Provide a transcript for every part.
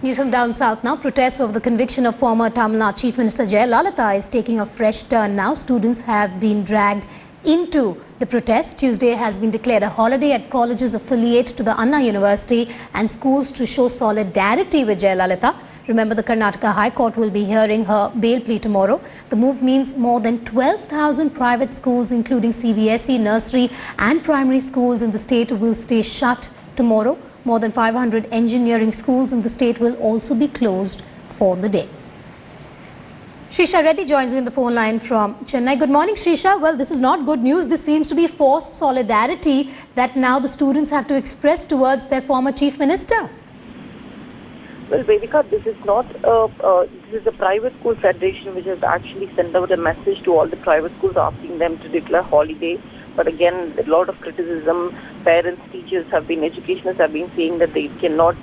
News from down south now. Protests over the conviction of former Tamil Nadu Chief Minister Jayalalitha is taking a fresh turn now. Students have been dragged into the protest. Tuesday has been declared a holiday at colleges affiliated to the Anna University and schools to show solidarity with Jayalalitha. Remember, the Karnataka High Court will be hearing her bail plea tomorrow. The move means more than 12,000 private schools, including CBSE, nursery and primary schools in the state, will stay shut tomorrow. More than 500 engineering schools in the state will also be closed for the day. Shrisha Reddy joins me on the phone line from Chennai. Good morning, Shrisha. Well, this is not good news. This seems to be forced solidarity that now the students have to express towards their former Chief Minister. Well, Vedika, this is not this is a private school federation which has actually sent out a message to all the private schools asking them to declare holiday. But again, a lot of criticism. Parents, teachers have been, educationists have been saying that they cannot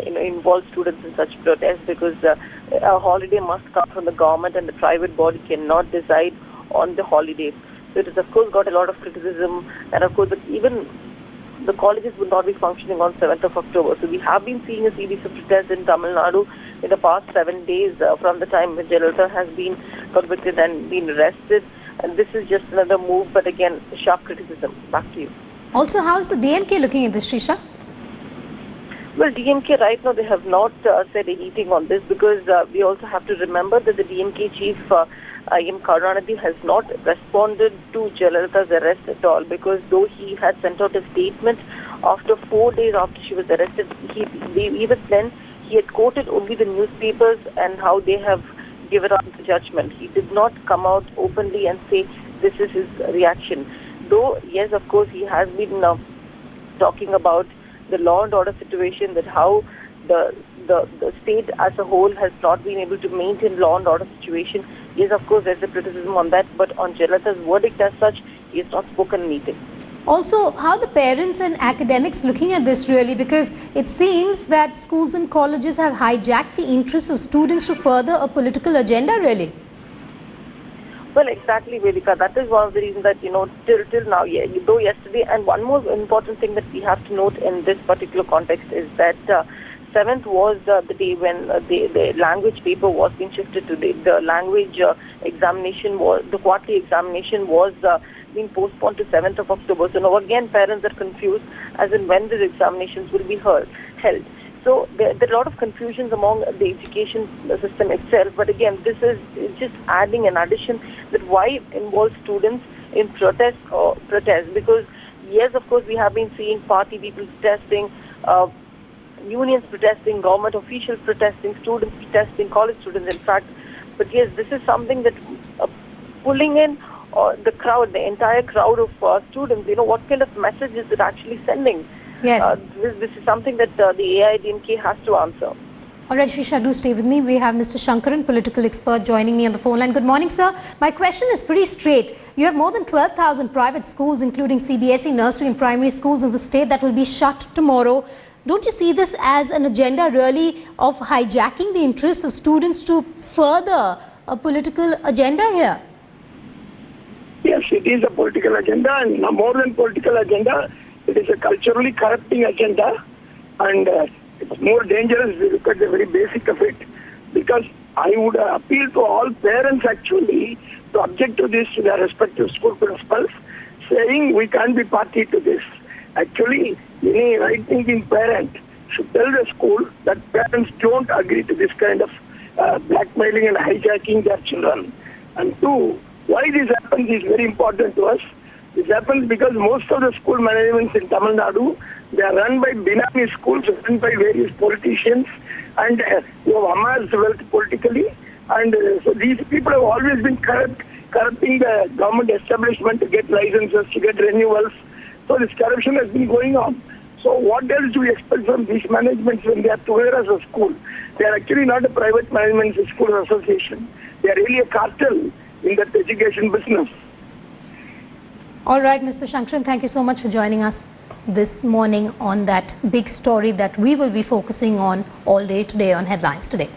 involve students in such protests because a holiday must come from the government and the private body cannot decide on the holiday. So it has of course got a lot of criticism, and of course even the colleges will not be functioning on 7th of October. So we have been seeing a series of protests in Tamil Nadu in the past 7 days from the time when Jayalalitha has been convicted and been arrested. And this is just another move, but again, sharp criticism. Back to you. Also, how is the DMK looking at this, Shrisha? Well, DMK right now, they have not said anything on this because we also have to remember that the DMK chief, M. Karunanidhi, has not responded to Jayalalitha's arrest at all, because though he had sent out a statement after 4 days after she was arrested, even then he had quoted only the newspapers and how they have given out the judgment. He did not come out openly and say this is his reaction. Though, yes, of course, he has been talking about the law and order situation, that how the state as a whole has not been able to maintain law and order situation. Yes, of course, there's a criticism on that, but on Jayalalitha's verdict as such, he has not spoken anything. Also, how the parents and academics looking at this really, because it seems that schools and colleges have hijacked the interests of students to further a political agenda really. Well, exactly, Vedika. That is one of the reasons that, till now, though yesterday, and one more important thing that we have to note in this particular context is that 7th was the day when the language paper was being shifted to the language examination, the quarterly examination was being postponed to 7th of October. So now again, parents are confused as in when these examinations will be held. So there are a lot of confusions among the education system itself. But again, this is just adding an addition that why involve students in protest, because yes, of course, we have been seeing party people protesting, unions protesting, government officials protesting, students protesting, college students in fact. But yes, this is something that pulling in the crowd, the entire crowd of students, what kind of message is it actually sending? Yes. This is something that the AIADMK has to answer. All right, Shrisha, do stay with me. We have Mr. Shankaran, political expert, joining me on the phone line. Good morning, sir. My question is pretty straight. You have more than 12,000 private schools, including CBSE, nursery and primary schools in the state that will be shut tomorrow. Don't you see this as an agenda really of hijacking the interests of students to further a political agenda here? Yes, it is a political agenda, and more than political agenda, it is a culturally corrupting agenda, and it's more dangerous if you look at the very basic of it, because I would appeal to all parents actually to object to this to their respective school principals, saying we can't be party to this. Actually, any right-thinking parent should tell the school that parents don't agree to this kind of blackmailing and hijacking their children. And two, why this happens is very important to us. This happens because most of the school managements in Tamil Nadu, they are run by Binami schools, run by various politicians, and who have amassed wealth politically. And so these people have always been corrupting the government establishment to get licenses, to get renewals. So this corruption has been going on. So what else do we expect from these managements when they are together as a school? They are actually not a private management school association. They are really a cartel in that education business. All right, Mr. Shankaran, thank you so much for joining us this morning on that big story that we will be focusing on all day today on Headlines Today.